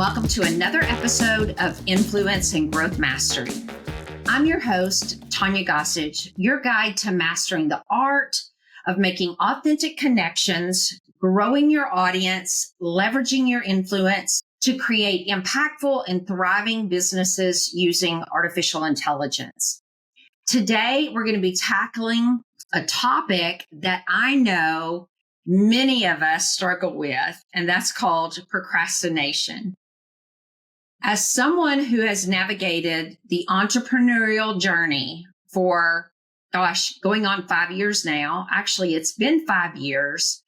welcome to another episode of Influence and Growth Mastery. I'm your host, Tanya Gossage, your guide to mastering the art of making authentic connections, growing your audience, leveraging your influence to create impactful and thriving businesses using artificial intelligence. Today, we're going to be tackling a topic that I know many of us struggle with, and that's called procrastination. As someone who has navigated the entrepreneurial journey for, going on 5 years now, actually it's been 5 years,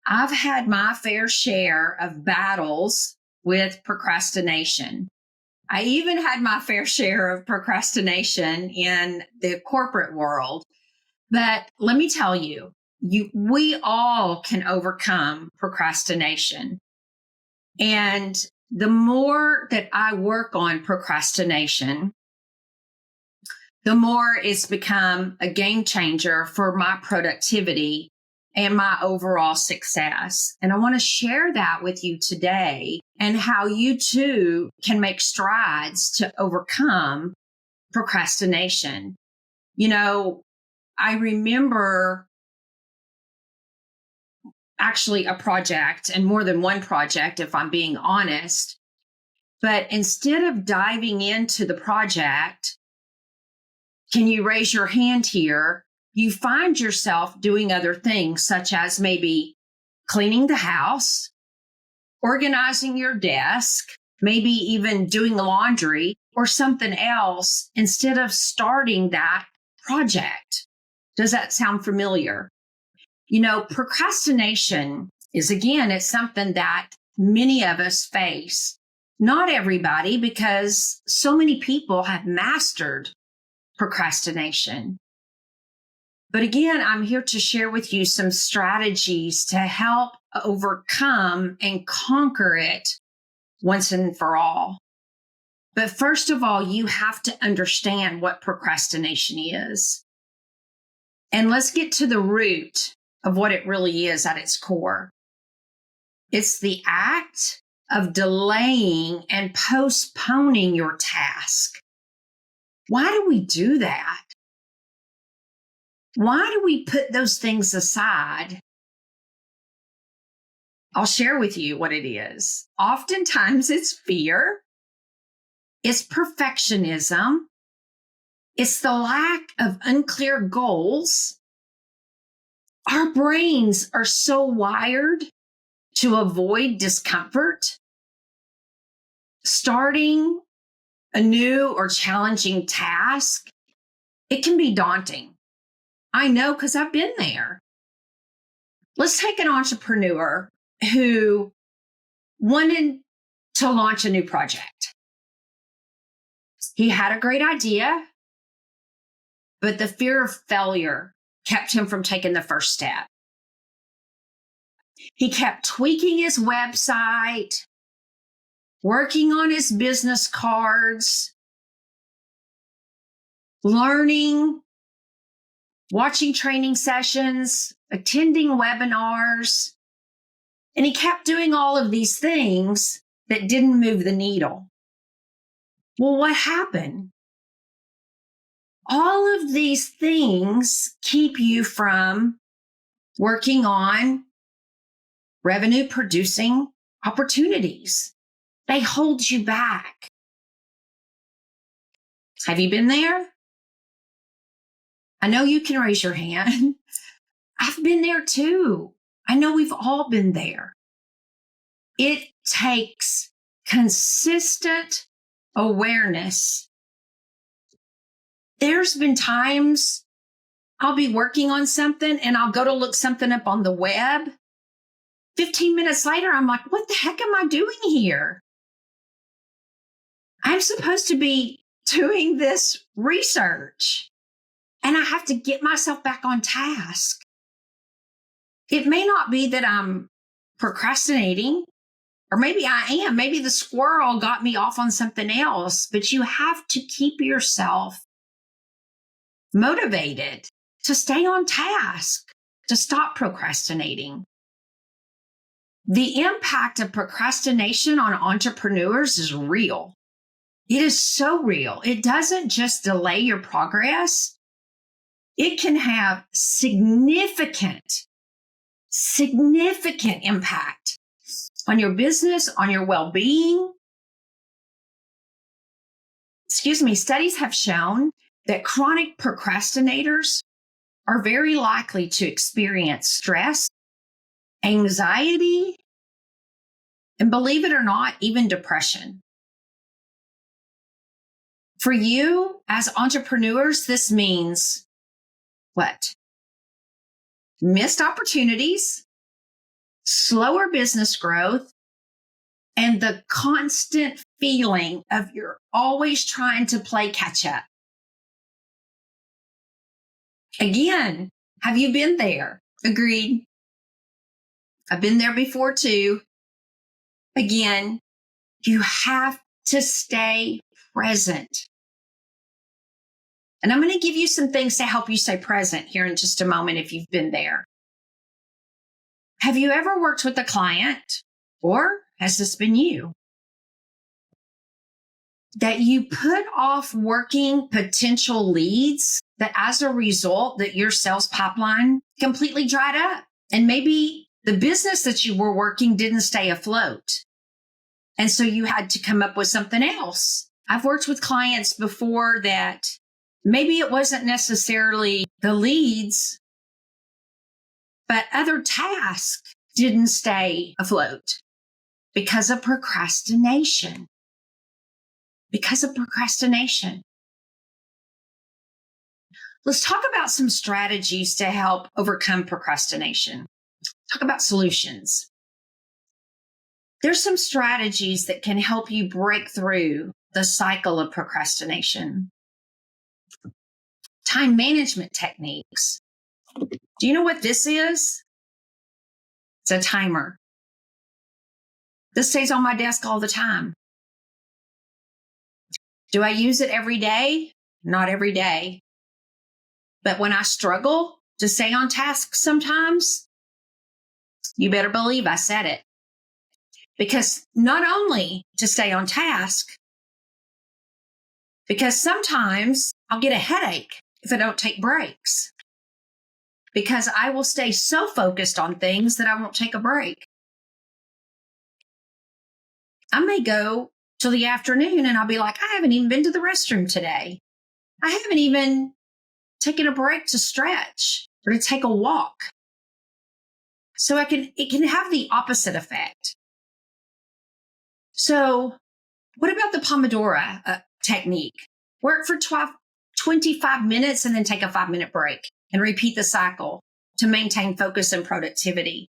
I've had my fair share of battles with procrastination. I even had my fair share of procrastination in the corporate world. But let me tell you, we all can overcome procrastination. And the more that I work on procrastination, the more it's become a game changer for my productivity and my overall success. And I want to share that with you today and how you too can make strides to overcome procrastination. You know, I remember actually a project, and more than one project, if I'm being honest. But instead of diving into the project, can you raise your hand here? You find yourself doing other things, such as maybe cleaning the house, organizing your desk, maybe even doing laundry or something else instead of starting that project. Does that sound familiar? You know, procrastination is, again, it's something that many of us face. Not everybody, because so many people have mastered procrastination. But again, I'm here to share with you some strategies to help overcome and conquer it once and for all. But first of all, you have to understand what procrastination is. And let's get to the root of what it really is at its core. It's the act of delaying and postponing your task. Why do we do that? Why do we put those things aside? I'll share with you what it is. Oftentimes it's fear. It's perfectionism. It's the lack of unclear goals. Our brains are so wired to avoid discomfort. Starting a new or challenging task, it can be daunting. I know because I've been there. Let's take an entrepreneur who wanted to launch a new project. He had a great idea, but the fear of failure kept him from taking the first step. He kept tweaking his website, working on his business cards, learning, watching training sessions, attending webinars, and he kept doing all of these things that didn't move the needle. Well, what happened? All of these things keep you from working on revenue producing opportunities. They hold you back. Have you been there? I know you can raise your hand. I've been there too. I know we've all been there. It takes consistent awareness. There's been times I'll be working on something and I'll go to look something up on the web. 15 minutes later, I'm like, what the heck am I doing here? I'm supposed to be doing this research and I have to get myself back on task. It may not be that I'm procrastinating, or maybe I am. Maybe the squirrel got me off on something else, but you have to keep yourself motivated to stay on task, to stop procrastinating. The impact of procrastination on entrepreneurs is real. It is so real. It doesn't just delay your progress. It can have significant impact on your business, on your well-being. Studies have shown that chronic procrastinators are very likely to experience stress, anxiety, and believe it or not, even depression. For you as entrepreneurs, this means what? Missed opportunities, slower business growth, and the constant feeling of you're always trying to play catch up. Again, have you been there? Agreed. I've been there before too. Again, you have to stay present. And I'm going to give you some things to help you stay present here in just a moment if you've been there. Have you ever worked with a client, or has this been you, that you put off working potential leads that as a result that your sales pipeline completely dried up, and maybe the business that you were working didn't stay afloat, and so you had to come up with something else? I've worked with clients before that maybe it wasn't necessarily the leads, but other tasks didn't stay afloat because of procrastination. Let's talk about some strategies to help overcome procrastination. Talk about solutions. There's some strategies that can help you break through the cycle of procrastination. Time management techniques. Do you know what this is? It's a timer. This stays on my desk all the time. Do I use it every day? Not every day. But when I struggle to stay on task sometimes, you better believe I set it. Because not only to stay on task, because sometimes I'll get a headache if I don't take breaks. Because I will stay so focused on things that I won't take a break. I may go till the afternoon and I'll be like, I haven't even been to the restroom today. I haven't even taken a break to stretch or to take a walk. So it can have the opposite effect. So what about the Pomodoro technique? Work for 25 minutes and then take a 5-minute break and repeat the cycle to maintain focus and productivity.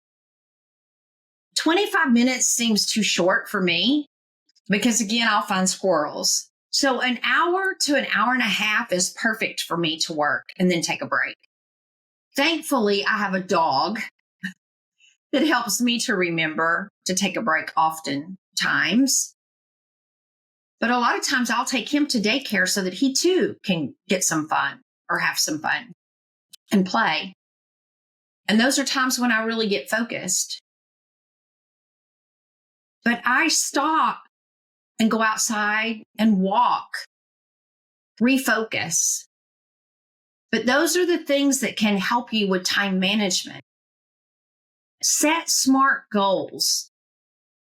25 minutes seems too short for me because, again, I'll find squirrels. So an hour to an hour and a half is perfect for me to work and then take a break. Thankfully, I have a dog that helps me to remember to take a break oftentimes. But a lot of times I'll take him to daycare so that he too can get some fun or have some fun and play. And those are times when I really get focused. But I stop and go outside and walk, refocus. But those are the things that can help you with time management. Set SMART goals: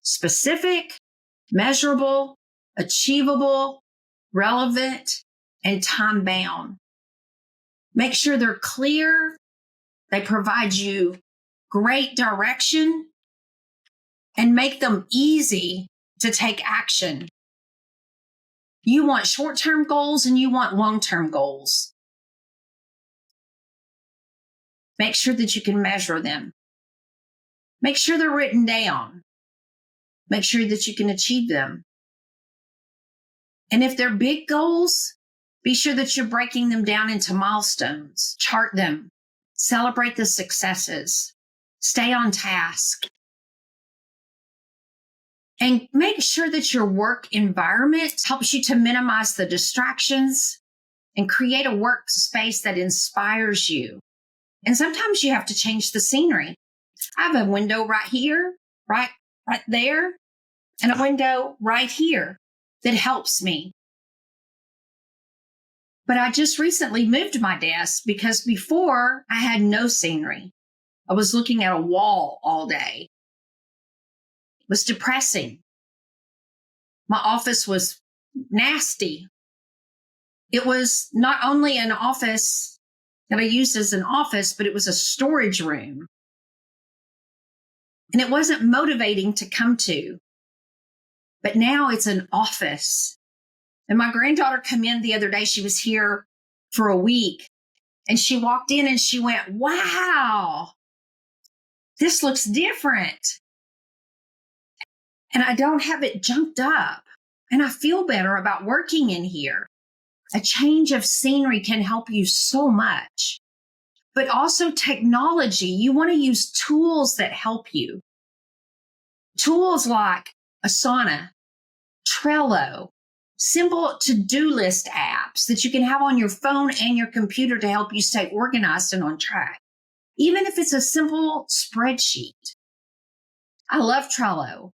specific, measurable, achievable, relevant, and time-bound. Make sure they're clear. They provide you great direction, and make them easy to take action. You want short-term goals and you want long-term goals. Make sure that you can measure them. Make sure they're written down. Make sure that you can achieve them. And if they're big goals, be sure that you're breaking them down into milestones. Chart them. Celebrate the successes. Stay on task. And make sure that your work environment helps you to minimize the distractions and create a workspace that inspires you. And sometimes you have to change the scenery. I have a window right here right there and a window right here that helps me. But I just recently moved my desk because before I had no scenery. I was looking at a wall all day. It was depressing. My office was nasty. It was not only an office that I used as an office, but it was a storage room. And it wasn't motivating to come to. But now it's an office. And my granddaughter came in the other day. She was here for a week. And she walked in and she went, wow, this looks different. And I don't have it junked up. And I feel better about working in here. A change of scenery can help you so much. But also technology. You want to use tools that help you. Tools like Asana, Trello, simple to-do list apps that you can have on your phone and your computer to help you stay organized and on track. Even if it's a simple spreadsheet. I love Trello.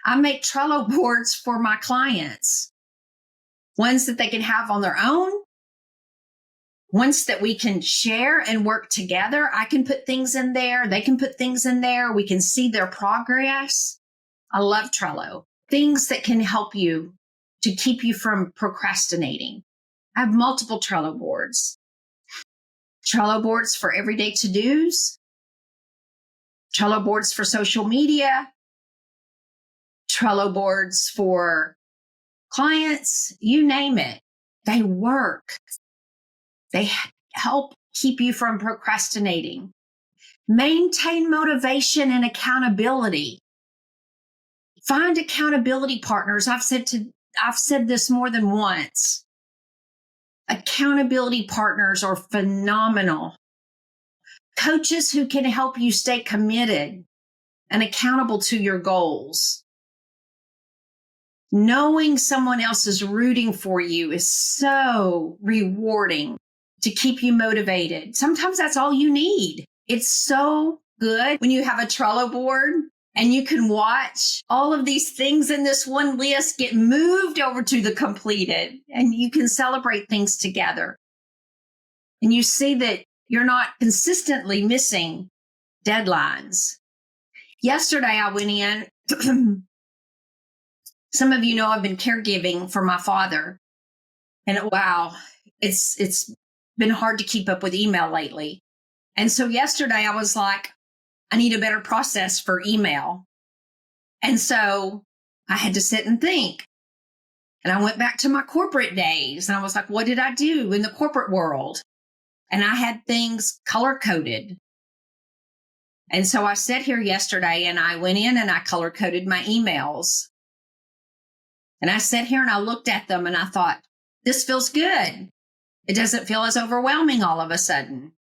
I make Trello boards for my clients. Ones that they can have on their own. Ones that we can share and work together. I can put things in there. They can put things in there. We can see their progress. I love Trello. Things that can help you to keep you from procrastinating. I have multiple Trello boards. Trello boards for everyday to-dos. Trello boards for social media. Trello boards for clients. You name it. They work. They help keep you from procrastinating. Maintain motivation and accountability. Find accountability partners. I've said this more than once. Accountability partners are phenomenal. Coaches who can help you stay committed and accountable to your goals. Knowing someone else is rooting for you is so rewarding to keep you motivated. Sometimes that's all you need. It's so good when you have a Trello board and you can watch all of these things in this one list get moved over to the completed, and you can celebrate things together. And you see that you're not consistently missing deadlines. Yesterday, I went in. Some of you know I've been caregiving for my father. And wow, it's been hard to keep up with email lately. And so yesterday I was like, I need a better process for email. And so I had to sit and think. And I went back to my corporate days and I was like, what did I do in the corporate world? And I had things color coded. And so I sat here yesterday and I went in and I color coded my emails. And I sat here and I looked at them and I thought, this feels good. It doesn't feel as overwhelming all of a sudden.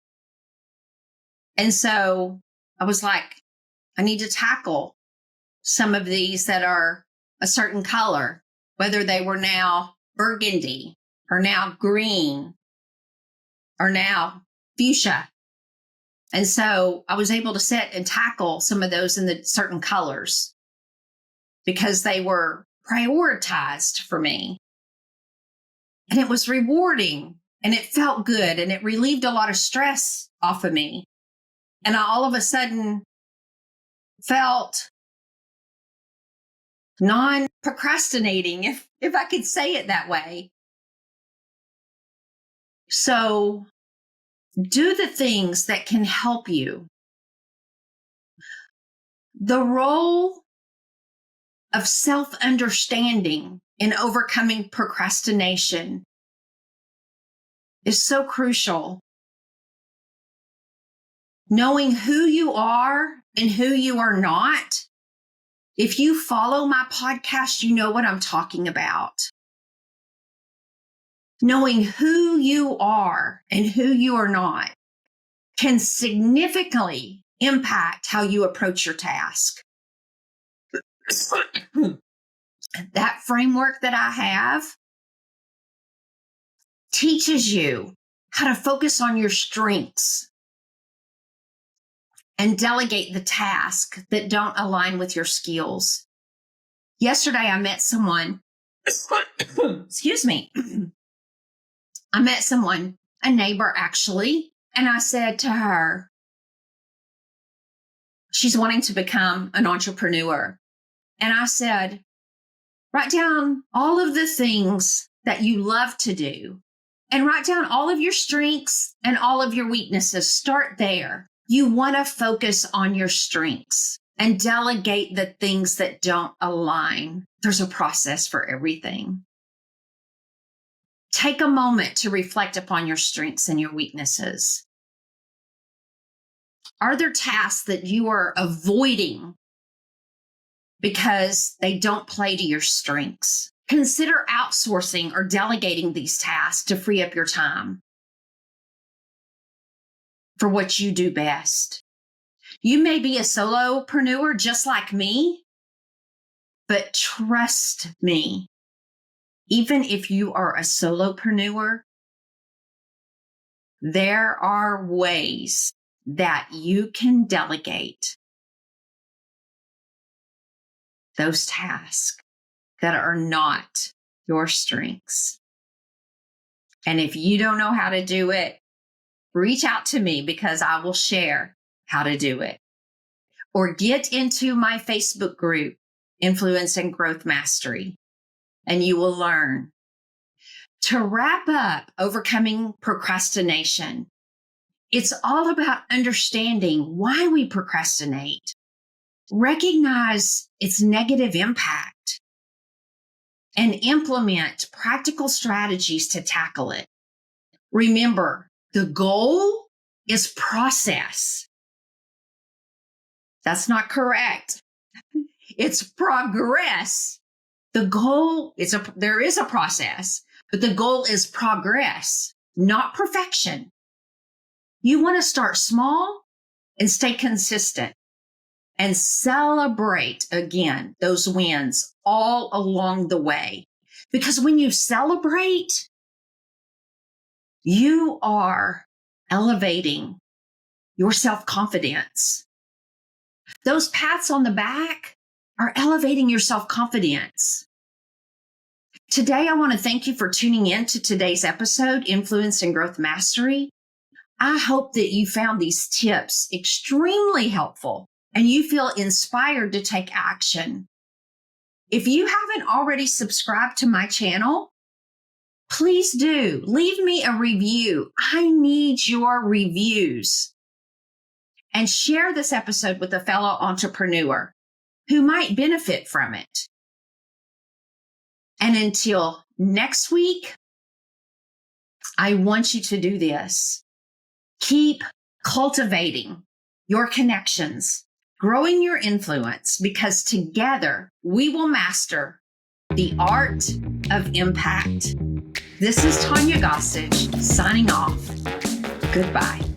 And so I was like, I need to tackle some of these that are a certain color, whether they were now burgundy or now green or now fuchsia. And so I was able to sit and tackle some of those in the certain colors because they were prioritized for me. And it was rewarding and it felt good and it relieved a lot of stress off of me. And I all of a sudden felt non-procrastinating, if I could say it that way. So do the things that can help you. The role of self-understanding in overcoming procrastination is so crucial. Knowing who you are and who you are not. If you follow my podcast, you know what I'm talking about. Knowing who you are and who you are not can significantly impact how you approach your task. That framework that I have teaches you how to focus on your strengths and delegate the tasks that don't align with your skills. Yesterday, I met someone, excuse me, I met someone, a neighbor actually, and I said to her, she's wanting to become an entrepreneur. And I said, write down all of the things that you love to do and write down all of your strengths and all of your weaknesses. Start there. You want to focus on your strengths and delegate the things that don't align. There's a process for everything. Take a moment to reflect upon your strengths and your weaknesses. Are there tasks that you are avoiding because they don't play to your strengths? Consider outsourcing or delegating these tasks to free up your time for what you do best. You may be a solopreneur just like me, but trust me, even if you are a solopreneur, there are ways that you can delegate those tasks that are not your strengths. And if you don't know how to do it, reach out to me because I will share how to do it. Or get into my Facebook group, Influence and Growth Mastery, and you will learn. To wrap up overcoming procrastination, it's all about understanding why we procrastinate, recognize its negative impact, and implement practical strategies to tackle it. Remember, the goal is process. That's not correct. It's progress. The goal is there is a process, but the goal is progress, not perfection. You want to start small and stay consistent and celebrate again those wins all along the way. Because when you celebrate, you are elevating your self-confidence. Those pats on the back are elevating your self-confidence. Today, I want to thank you for tuning in to today's episode, Influence and Growth Mastery. I hope that you found these tips extremely helpful and you feel inspired to take action. If you haven't already subscribed to my channel, please do. Leave me a review. I need your reviews. And share this episode with a fellow entrepreneur who might benefit from it. And until next week, I want you to do this. Keep cultivating your connections, growing your influence, because together we will master the art of impact. This is Tanya Gossage signing off. Goodbye.